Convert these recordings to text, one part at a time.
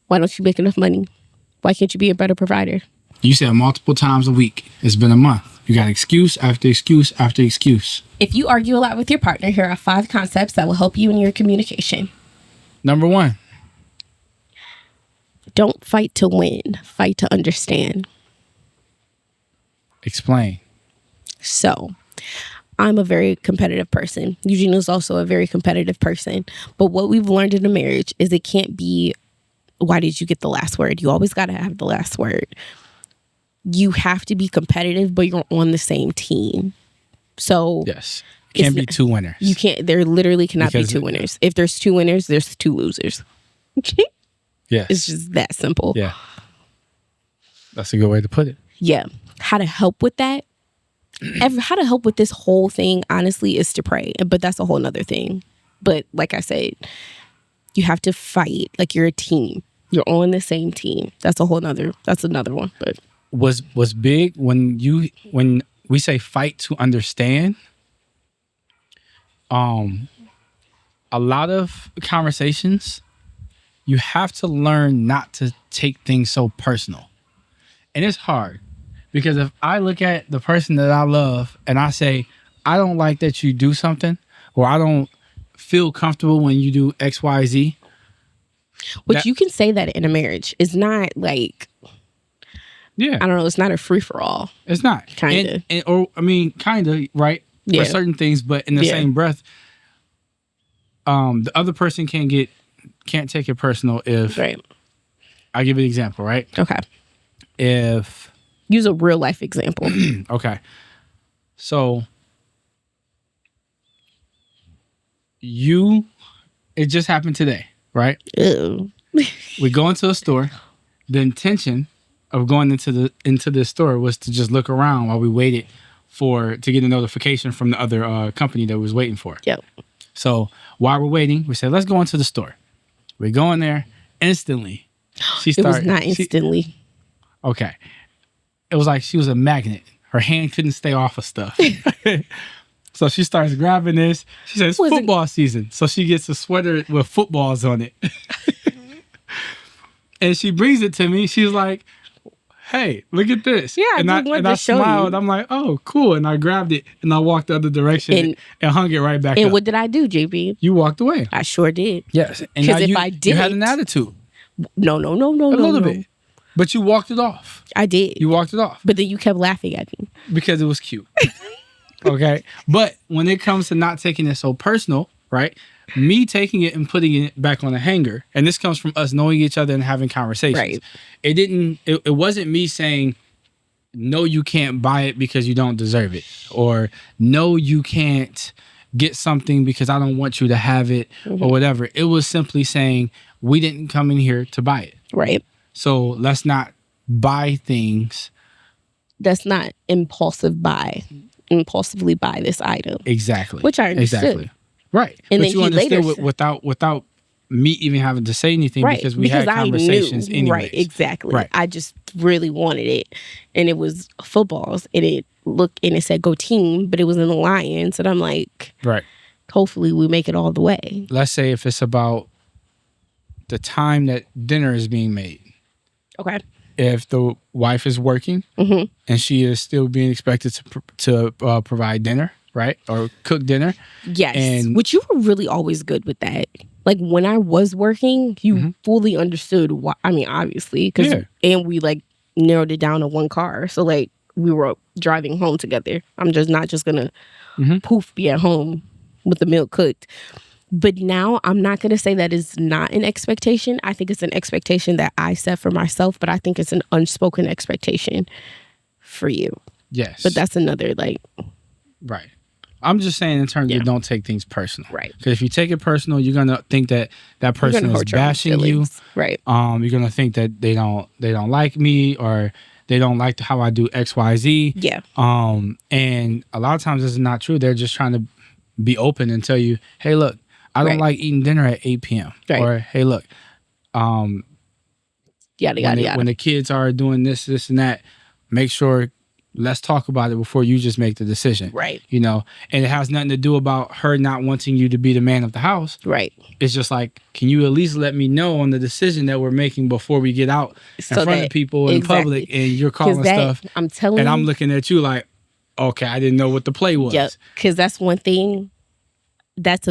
Why don't you make enough money? Why can't you be a better provider? You said multiple times a week. It's been a month. You got excuse after excuse after excuse. If you argue a lot with your partner, here are 5 concepts that will help you in your communication. Number 1. Don't fight to win. Fight to understand. Explain. So, I'm a very competitive person. Eugene is also a very competitive person. But what we've learned in a marriage is it can't be, why did you get the last word? You always got to have the last word. You have to be competitive, but you're on the same team. So yes, can't be 2 winners. You can't. There literally cannot be 2 winners. If there's 2 winners, there's 2 losers. Yes, it's just that simple. Yeah, that's a good way to put it. Yeah, how to help with that? How to help with this whole thing, honestly, is to pray. But that's a whole nother thing. But like I said, you have to fight like you're a team. You're on the same team. That's another one. But was big when we say fight to understand. A lot of conversations, you have to learn not to take things so personal. And it's hard because if I look at the person that I love and I say, I don't like that you do something, or I don't feel comfortable when you do X, Y, Z. Which you can say that in a marriage. It's not like, yeah, I don't know, it's not a free-for-all. It's not. Kind of. Kind of, right? Yeah. For certain things, but in the same breath, the other person can't take it personal if, right. I'll give you an example, right? Okay. If use a real life example. Okay. So it just happened today, right? Ew. We go into a store. The intention of going into the store was to just look around while we waited to get a notification from the other company that we was waiting for. Yep. So while we're waiting, we said, let's go into the store. We go in there instantly. It was not instantly. Okay. It was like she was a magnet. Her hand couldn't stay off of stuff. So she starts grabbing this. She says, it's football season. So she gets a sweater with footballs on it. And she brings it to me. She's like, hey, look at this. Yeah, and I smiled. I'm like, oh, cool. And I grabbed it and I walked the other direction and hung it right back up. And what did I do, JB? You walked away. I sure did. Yes. Because if I didn't, you had an attitude. No. A little bit. But you walked it off. I did. You walked it off. But then you kept laughing at me. Because it was cute. Okay. But when it comes to not taking it so personal, right? Me taking it and putting it back on the hanger, and this comes from us knowing each other and having conversations. Right. It wasn't me saying, no, you can't buy it because you don't deserve it. Or no, you can't get something because I don't want you to have it, or whatever. It was simply saying, we didn't come in here to buy it. Right. So let's not buy things. That's not impulsively buy this item. Exactly. Which I understood. Exactly. Right. And but then you understood without me even having to say anything, right. because we had conversations anyway. Right, exactly. Right. I just really wanted it. And it was footballs. And it said go team, but it was in the Lions. And I'm like, right. Hopefully we make it all the way. Let's say if it's about the time that dinner is being made. Okay. If the wife is working and she is still being expected to provide dinner, right? Or cook dinner. Yes. Which you were really always good with that. Like when I was working, you fully understood why. I mean, obviously, and we like narrowed it down to one car. So like we were driving home together. I'm just not just gonna be at home with the meal cooked. But now I'm not going to say that is not an expectation. I think it's an expectation that I set for myself, but I think it's an unspoken expectation for you. Yes. But that's another Right. I'm just saying in terms of don't take things personal. Right. Because if you take it personal, you're going to think that person is bashing you. Right. You're going to think that they don't like me, or they don't like how I do X, Y, Z. Yeah. And a lot of times this is not true. They're just trying to be open and tell you, hey, look, I don't like eating dinner at 8 p.m. Right. Or, hey, look, yada. When the kids are doing this and that, make sure let's talk about it before you just make the decision. Right. You know, and it has nothing to do about her not wanting you to be the man of the house. Right. It's just like, can you at least let me know on the decision that we're making before we get out in front of people in public and you're calling stuff. I'm telling you. And I'm looking at you like, okay, I didn't know what the play was. Yep. Because that's one thing. I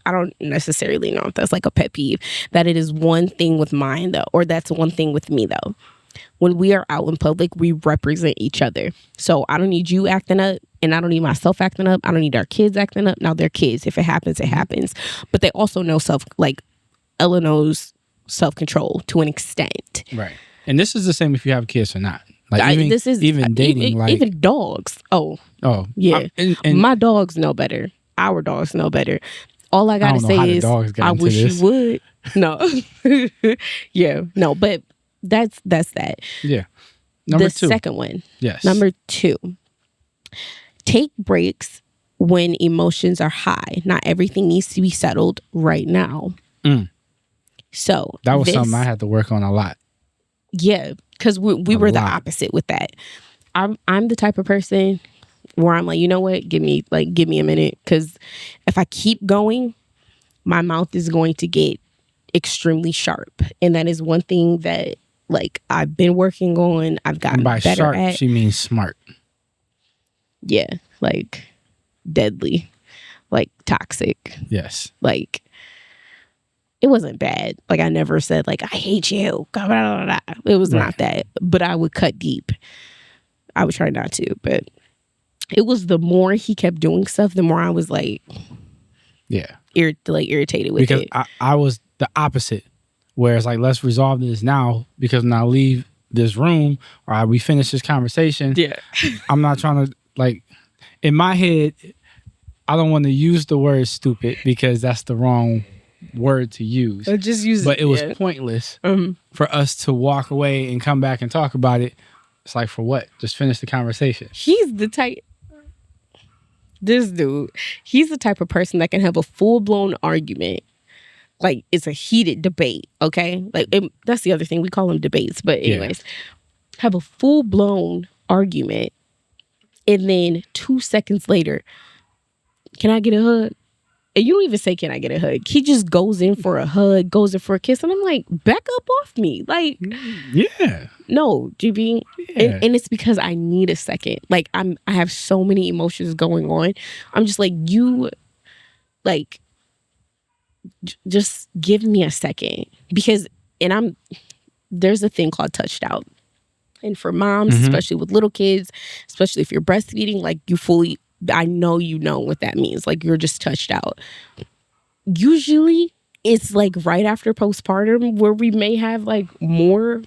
don't necessarily know if that's like a pet peeve. That it is one thing with mine though, or that's one thing with me though. When we are out in public, we represent each other. So I don't need you acting up, and I don't need myself acting up. I don't need our kids acting up. Now they're kids. If it happens, it happens. But they also know Ella knows self-control to an extent. Right. And this is the same if you have kids or not. Like even dating, even dogs. Oh yeah. My dogs know better. Our dogs know better. All I gotta say is, I wish you would. No. Yeah. No. But that's that. Yeah. Number two. The second one. Yes. Number 2. Take breaks when emotions are high. Not everything needs to be settled right now. So that was something I had to work on a lot. Yeah, because we were the opposite with that. I'm the type of person where I'm like, you know what? Give me a minute, because if I keep going, my mouth is going to get extremely sharp, and that is one thing that I've been working on. I've gotten better at. By sharp, she means smart. Yeah, deadly, toxic. Yes. It wasn't bad. I never said I hate you. It was not that. But I would cut deep. I would try not to, but it was the more he kept doing stuff, the more I was irritated with it. Because I was the opposite. Whereas let's resolve this now, because when I leave this room or we finish this conversation, I'm not trying to in my head, I don't want to use the word stupid because that's the wrong word to use. Just use but it was pointless for us to walk away and come back and talk about it. It's for what? Just finish the conversation. He's the type. This dude, he's the type of person that can have a full-blown argument. It's a heated debate, okay? That's the other thing. We call them debates. But anyways, have a full-blown argument. And then 2 seconds later, can I get a hug? And you don't even say, can I get a hug? He just goes in for a hug, goes in for a kiss. And I'm like, back up off me. Yeah. No, GB. Yeah. And it's because I need a second. I have so many emotions going on. I'm just just give me a second. Because, there's a thing called touched out. And for moms, especially with little kids, especially if you're breastfeeding, I know you know what that means. You're just touched out. Usually, it's right after postpartum where we may have more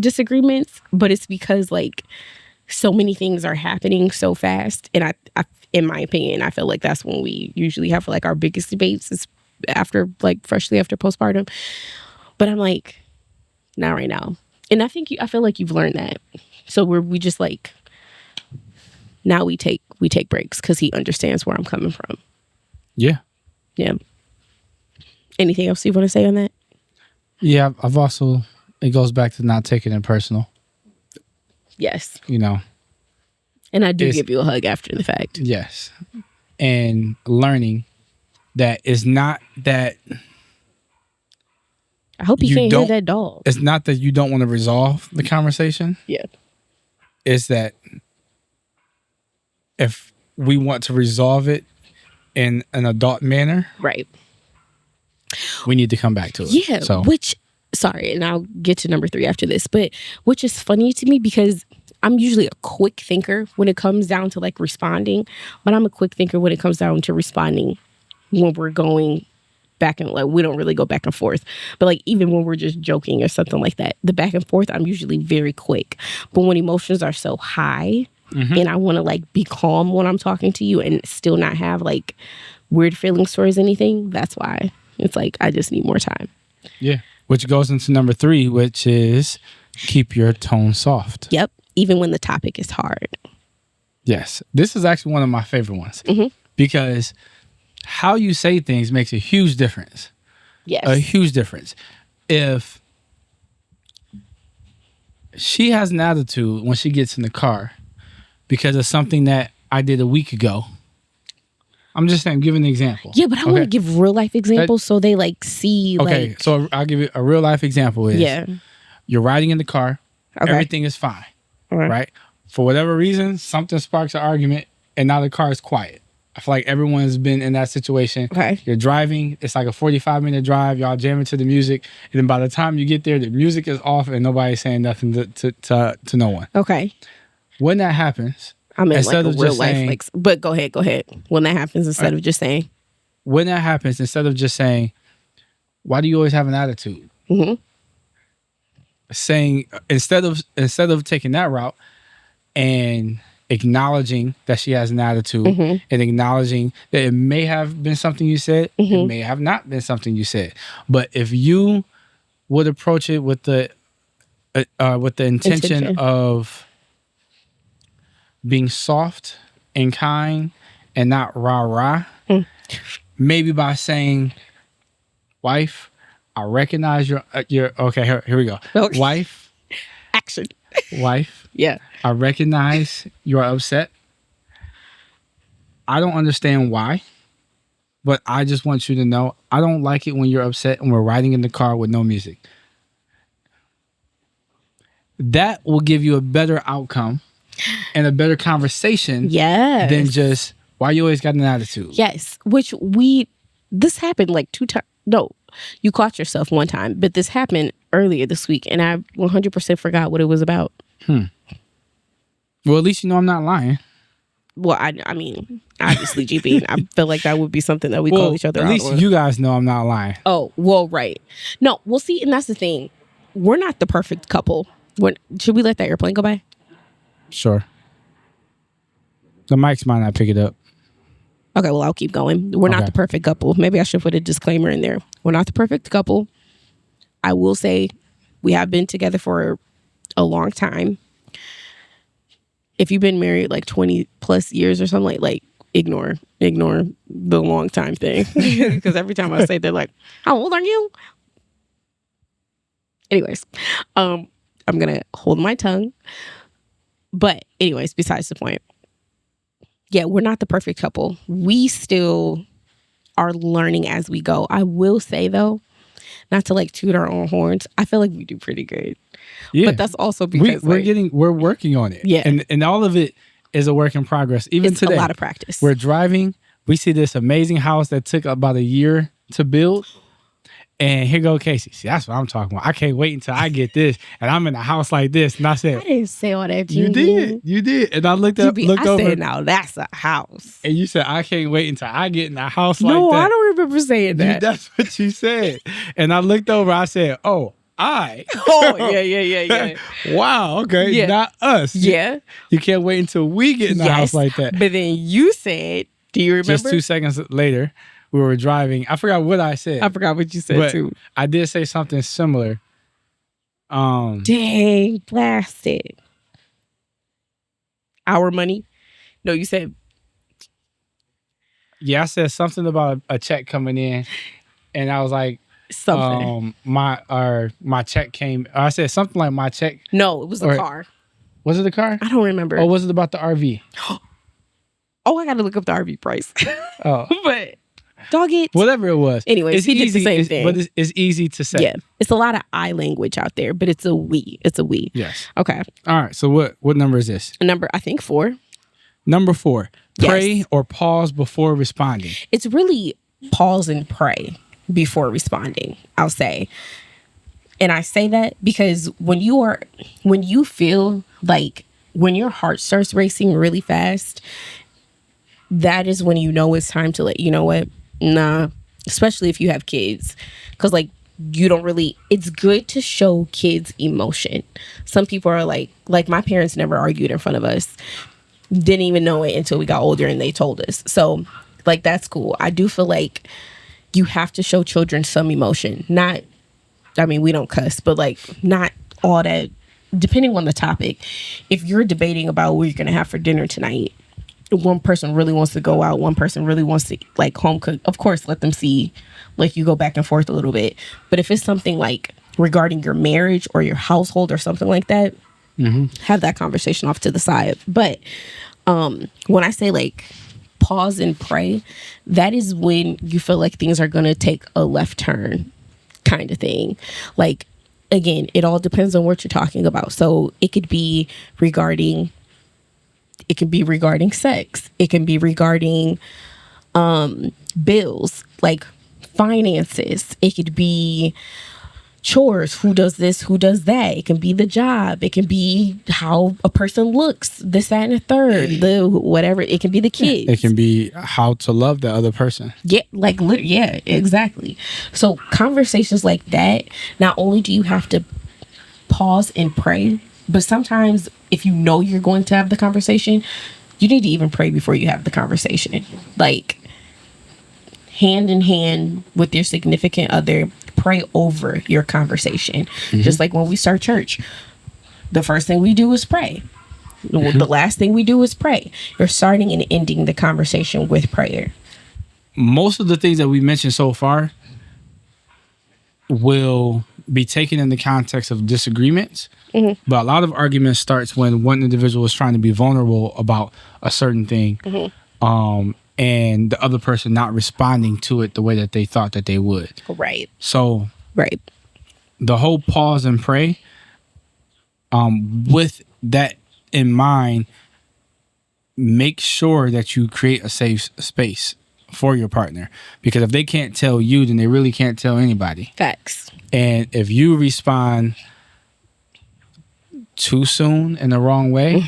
disagreements, but it's because so many things are happening so fast. And I in my opinion, I feel that's when we usually have our biggest debates is after freshly after postpartum. But I'm not right now. And I feel you've learned that. So we just now we take breaks because he understands where I'm coming from. Yeah. Yeah. Anything else you want to say on that? Yeah, I've also, it goes back to not taking it personal. Yes. And I do give you a hug after the fact. Yes. And learning that it's not that. I hope you can't hear that dog. It's not that you don't want to resolve the conversation. Yeah. It's that if we want to resolve it in an adult manner, right, we need to come back to it. Yeah. So. And I'll get to number 3 after this, but which is funny to me because I'm usually a quick thinker when it comes down to responding, but I'm a quick thinker when it comes down to responding when we're going back and we don't really go back and forth. But even when we're just joking or something like that, the back and forth, I'm usually very quick. But when emotions are so high and I want to be calm when I'm talking to you and still not have weird feelings towards anything, that's why it's I just need more time. Yeah. Which goes into number 3, which is keep your tone soft. Yep. Even when the topic is hard. Yes. This is actually one of my favorite ones because how you say things makes a huge difference. Yes. A huge difference. If she has an attitude when she gets in the car because of something that I did a week ago. I'm just saying, give an example. Yeah, but I want to give real life examples so they like see. Okay, like, so I'll give you a real life example. You're riding in the car. Okay. Everything is fine, right? For whatever reason, something sparks an argument, and now the car is quiet. I feel like everyone's been in that situation. Okay. You're driving. It's like a 45-minute drive. Y'all jamming to the music. And then by the time you get there, the music is off and nobody's saying nothing to no one. Okay. When that happens, I mean, like a real life. Like, but go ahead. When that happens, instead of just saying. When that happens, instead of just saying, why do you always have an attitude? Mm-hmm. Saying, instead of taking that route and acknowledging that she has an attitude and acknowledging that it may have been something you said, it may have not been something you said. But if you would approach it with the intention of being soft and kind and not rah-rah, maybe by saying, wife, I recognize your okay, here we go. Okay. Wife. Action. Wife. Yeah. I recognize you're upset. I don't understand why, but I just want you to know I don't like it when you're upset and we're riding in the car with no music. That will give you a better outcome and a better conversation than just, why you always got an attitude? Yes, this happened like 2 times. No, you caught yourself one time, but this happened earlier this week, and I 100% forgot what it was about. Well, at least you know I'm not lying. Well, I mean, obviously, GB, I feel like that would be something that we call each other out on. At least you guys know I'm not lying. Oh, well, right. No, we'll see, and that's the thing. We're not the perfect couple. Should we let that airplane go by? Sure. The mics might not pick it up. Okay, well, I'll keep going. We're not the perfect couple. Maybe I should put a disclaimer in there. We're not the perfect couple. I will say we have been together for a long time. If you've been married like 20 plus years or something, like ignore the long time thing. Because every time I say they're like, how old are you? Anyways, I'm going to hold my tongue. But anyways, besides the point. Yeah, we're not the perfect couple. We still are learning as we go. I will say, though, not to like toot our own horns, I feel like we do pretty good. Yeah. But that's also because we're working on it. Yeah. And all of it is a work in progress. Even it's today, a lot of practice. We're driving. We see this amazing house that took about a year to build. And here go Casey. See, that's what I'm talking about. I can't wait until I get this, and I'm in a house like this. And I said, I didn't say all that. You did. And I looked over. I said, now that's a house. And you said, I can't wait until I get in a house like that. No, I don't remember saying that. That's what you said. And I looked over. I said, oh, yeah. Wow. Okay. Yeah. Not us. Yeah. You can't wait until we get in a house like that. But then you said, do you remember? Just 2 seconds later. We were driving. I forgot what I said. I forgot what you said too. I did say something similar. Dang, blasted. Our money? No, you said. Yeah, I said something about a check coming in, and I was like, something. My check came. I said something like my check. No, it was the car. Was it the car? I don't remember. Or was it about the RV? Oh, I got to look up the RV price. Oh, but. Dog it. Whatever it was. Anyways, he did the same thing. But it's easy to say. Yeah. It's a lot of I language out there, but it's a we. It's a we. Yes. Okay. All right. So what number is this? Number, I think 4. Number 4. Pray or pause before responding. It's really pause and pray before responding, I'll say. And I say that because when you feel like when your heart starts racing really fast, that is when you know it's time to you know what? Nah, especially if you have kids, because like you don't really. It's good to show kids emotion. Some people are like my parents never argued in front of us, didn't even know it until we got older and they told us. So like that's cool. I do feel like you have to show children some emotion. Not, I mean we don't cuss, but like not all that. Depending on the topic, if you're debating about what you're gonna have for dinner tonight. One person really wants to go out, one person really wants to like home cook, of course let them see like you go back and forth a little bit. But if it's something like regarding your marriage or your household or something like that, have that conversation off to the side. But when I say like pause and pray, that is when you feel like things are going to take a left turn kind of thing. Like, again, it all depends on what you're talking about. So it could be regarding sex. It can be regarding bills, like finances. It could be chores, who does this, who does that. It can be the job. It can be how a person looks, this, that, and the third, the whatever. It can be the kids. It can be how to love the other person. Yeah, like, yeah, exactly. So conversations like that, not only do you have to pause and pray, but sometimes if you know you're going to have the conversation, you need to even pray before you have the conversation. Like, hand in hand with your significant other, pray over your conversation. Just like when we start church, the first thing we do is pray. The last thing we do is pray. You're starting and ending the conversation with prayer. Most of the things that we mentioned so far will be taken in the context of disagreements, but a lot of arguments starts when one individual is trying to be vulnerable about a certain thing, and the other person not responding to it the way that they thought that they would. Right. So right. The whole pause and pray, with that in mind, make sure that you create a safe space for your partner, because if they can't tell you, then they really can't tell anybody. Facts. And if you respond too soon in the wrong way,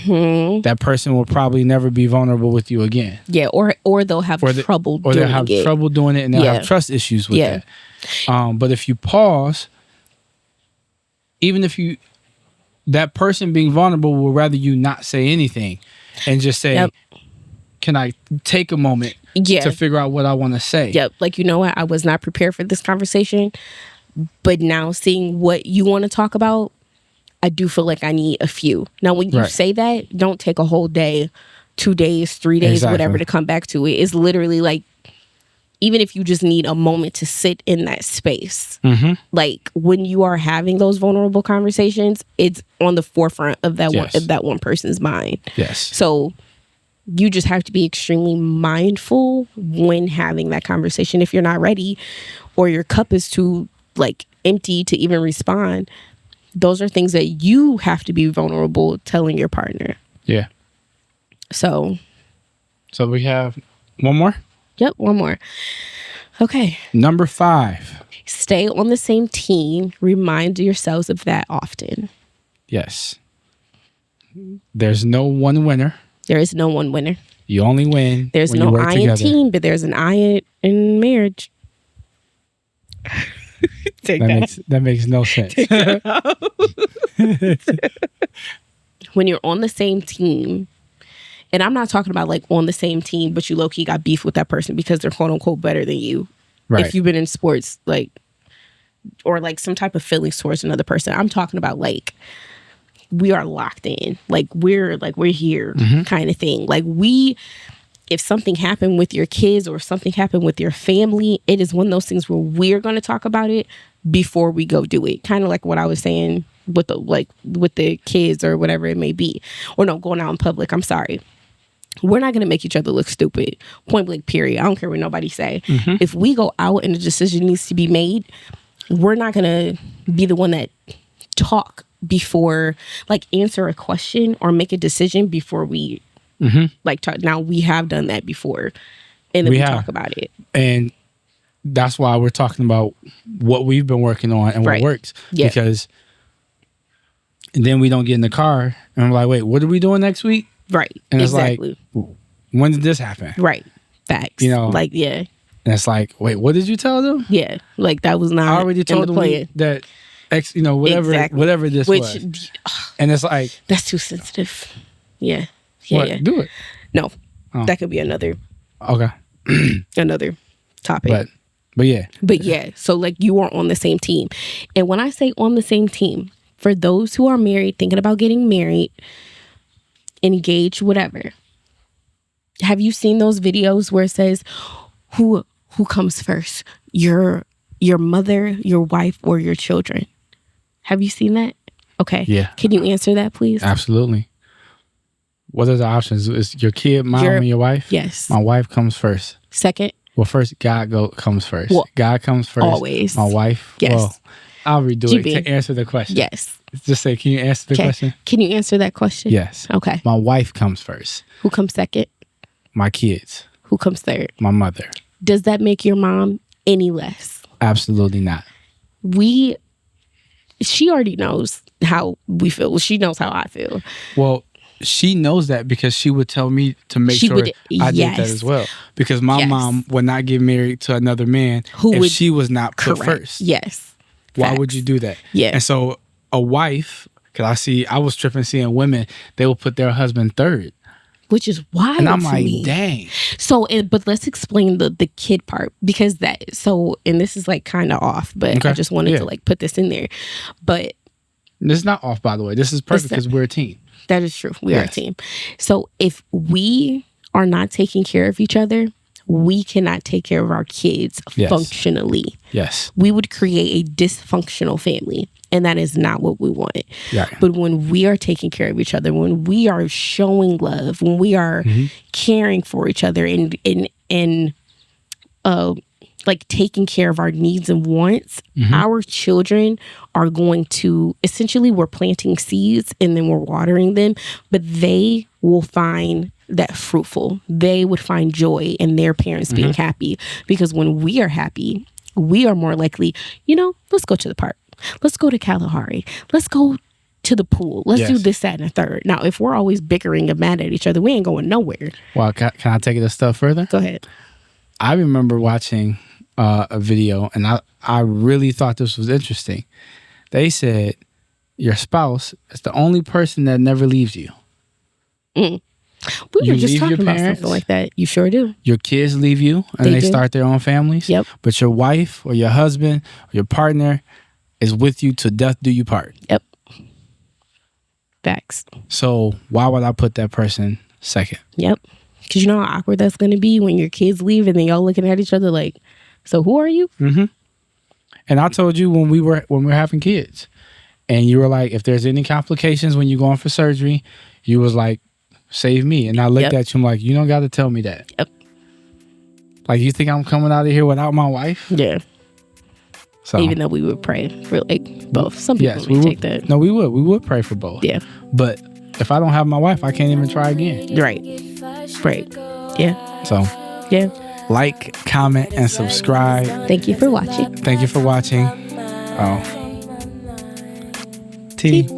that person will probably never be vulnerable with you again. Yeah, or they'll have trouble doing it. Or they'll have trouble doing it, and they'll have trust issues with that. But if you pause, even if that person being vulnerable will rather you not say anything and just say, can I take a moment to figure out what I want to say? Yep. Like, you know what? I was not prepared for this conversation, but now seeing what you want to talk about, I do feel like I need a few. Now, when you say that, don't take a whole day, 2 days, 3 days, whatever, to come back to it. It's literally like, even if you just need a moment to sit in that space, like when you are having those vulnerable conversations, it's on the forefront of that one person's mind. Yes. So you just have to be extremely mindful when having that conversation. If you're not ready or your cup is too like empty to even respond, those are things that you have to be vulnerable telling your partner. Yeah. So we have one more? Yep, one more. Okay. Number 5. Stay on the same team. Remind yourselves of that often. Yes. There's no one winner. There is no one winner. You only win. There's when no you work I together. in team, but there's an I in marriage. That makes no sense. When you're on the same team, and I'm not talking about like on the same team, but you low-key got beef with that person because they're quote unquote better than you. Right. If you've been in sports, like, or like some type of feelings towards another person. I'm talking about like, we are locked in. Like we're here kind of thing. Like if something happened with your kids or if something happened with your family, it is one of those things where we're going to talk about it before we go do it. Kind of like what I was saying with the kids or whatever it may be. Or no, going out in public. I'm sorry. We're not going to make each other look stupid. Point blank, period. I don't care what nobody say. If we go out and a decision needs to be made, we're not going to be the one that talk before, like answer a question or make a decision before we like talk. Now we have done that before, and then we talk about it. And that's why we're talking about what we've been working on and what works. Yeah. Because then we don't get in the car and we're like, wait, what are we doing next week? Right. And it's like, when did this happen? Right. Facts. You know, like, yeah. And it's like, wait, what did you tell them? Yeah. Like that was not I already told them that whatever this was. And it's like, that's too sensitive. Yeah. Yeah. What? Yeah. Do it. No. That could be another. Okay. Another topic. But yeah. But yeah. So like you are on the same team. And when I say on the same team, for those who are married, thinking about getting married, engaged, whatever. Have you seen those videos where it says who comes first? Your mother, your wife, or your children? Have you seen that? Okay. Yeah. Can you answer that, please? Absolutely. What are the options? Is your kid, mom, and your wife? Yes. My wife comes first. Second? Well, first, God comes first. Well, God comes first. always. My wife? Yes. Well, I'll redo GB. it to answer the question. Yes. Just say, can you answer the question? Can you answer that question? Yes. Okay. My wife comes first. Who comes second? My kids. Who comes third? My mother. Does that make your mom any less? Absolutely not. She already knows how we feel. She knows how I feel. Well, she knows that because she would tell me to make sure I did that as well. Because my mom would not get married to another man if she was not put first. Yes. Why would you do that? Yeah. And so a wife, because I was tripping seeing women, they will put their husband third. Which is wild. And I'm to like, me. dang. So, but let's explain the kid part, because and this is like kind of off, but I just wanted to like put this in there. But this is not off, by the way. This is perfect because we're a team. That is true. We are a team. So if we are not taking care of each other, we cannot take care of our kids functionally. Yes. We would create a dysfunctional family, and that is not what we want. Yeah. But when we are taking care of each other, when we are showing love, when we are caring for each other and like taking care of our needs and wants, our children are going to, essentially, we're planting seeds and then we're watering them, but they will find that fruitful. They would find joy in their parents being happy, because when we are happy, we are more likely, let's go to the park. Let's go to Kalahari. Let's go to the pool. Let's do this, that, and a third. Now, if we're always bickering and mad at each other, we ain't going nowhere. Well, can I take it a step further? Go ahead. I remember watching a video, and I really thought this was interesting. They said your spouse is the only person that never leaves you. We were just talking about something like that. You sure do. Your kids leave you, and they start their own families. Yep. But your wife or your husband or your partner is with you till death do you part. Yep. Facts. So why would I put that person second? Yep. Because you know how awkward that's going to be when your kids leave and then y'all looking at each other like, so who are you? Mm-hmm. And I told you when we were having kids, and you were like, if there's any complications when you're going for surgery, you was like, save me. And I looked at you, I'm like, you don't got to tell me that. Yep. Like, you think I'm coming out of here without my wife? Yeah. So, even though we would pray for like both. Some people would take that. No, we would. We would pray for both. Yeah. But if I don't have my wife, I can't even try again. Right. Right. Yeah. So, yeah. Like, comment, and subscribe. Thank you for watching. Thank you for watching. Oh. T.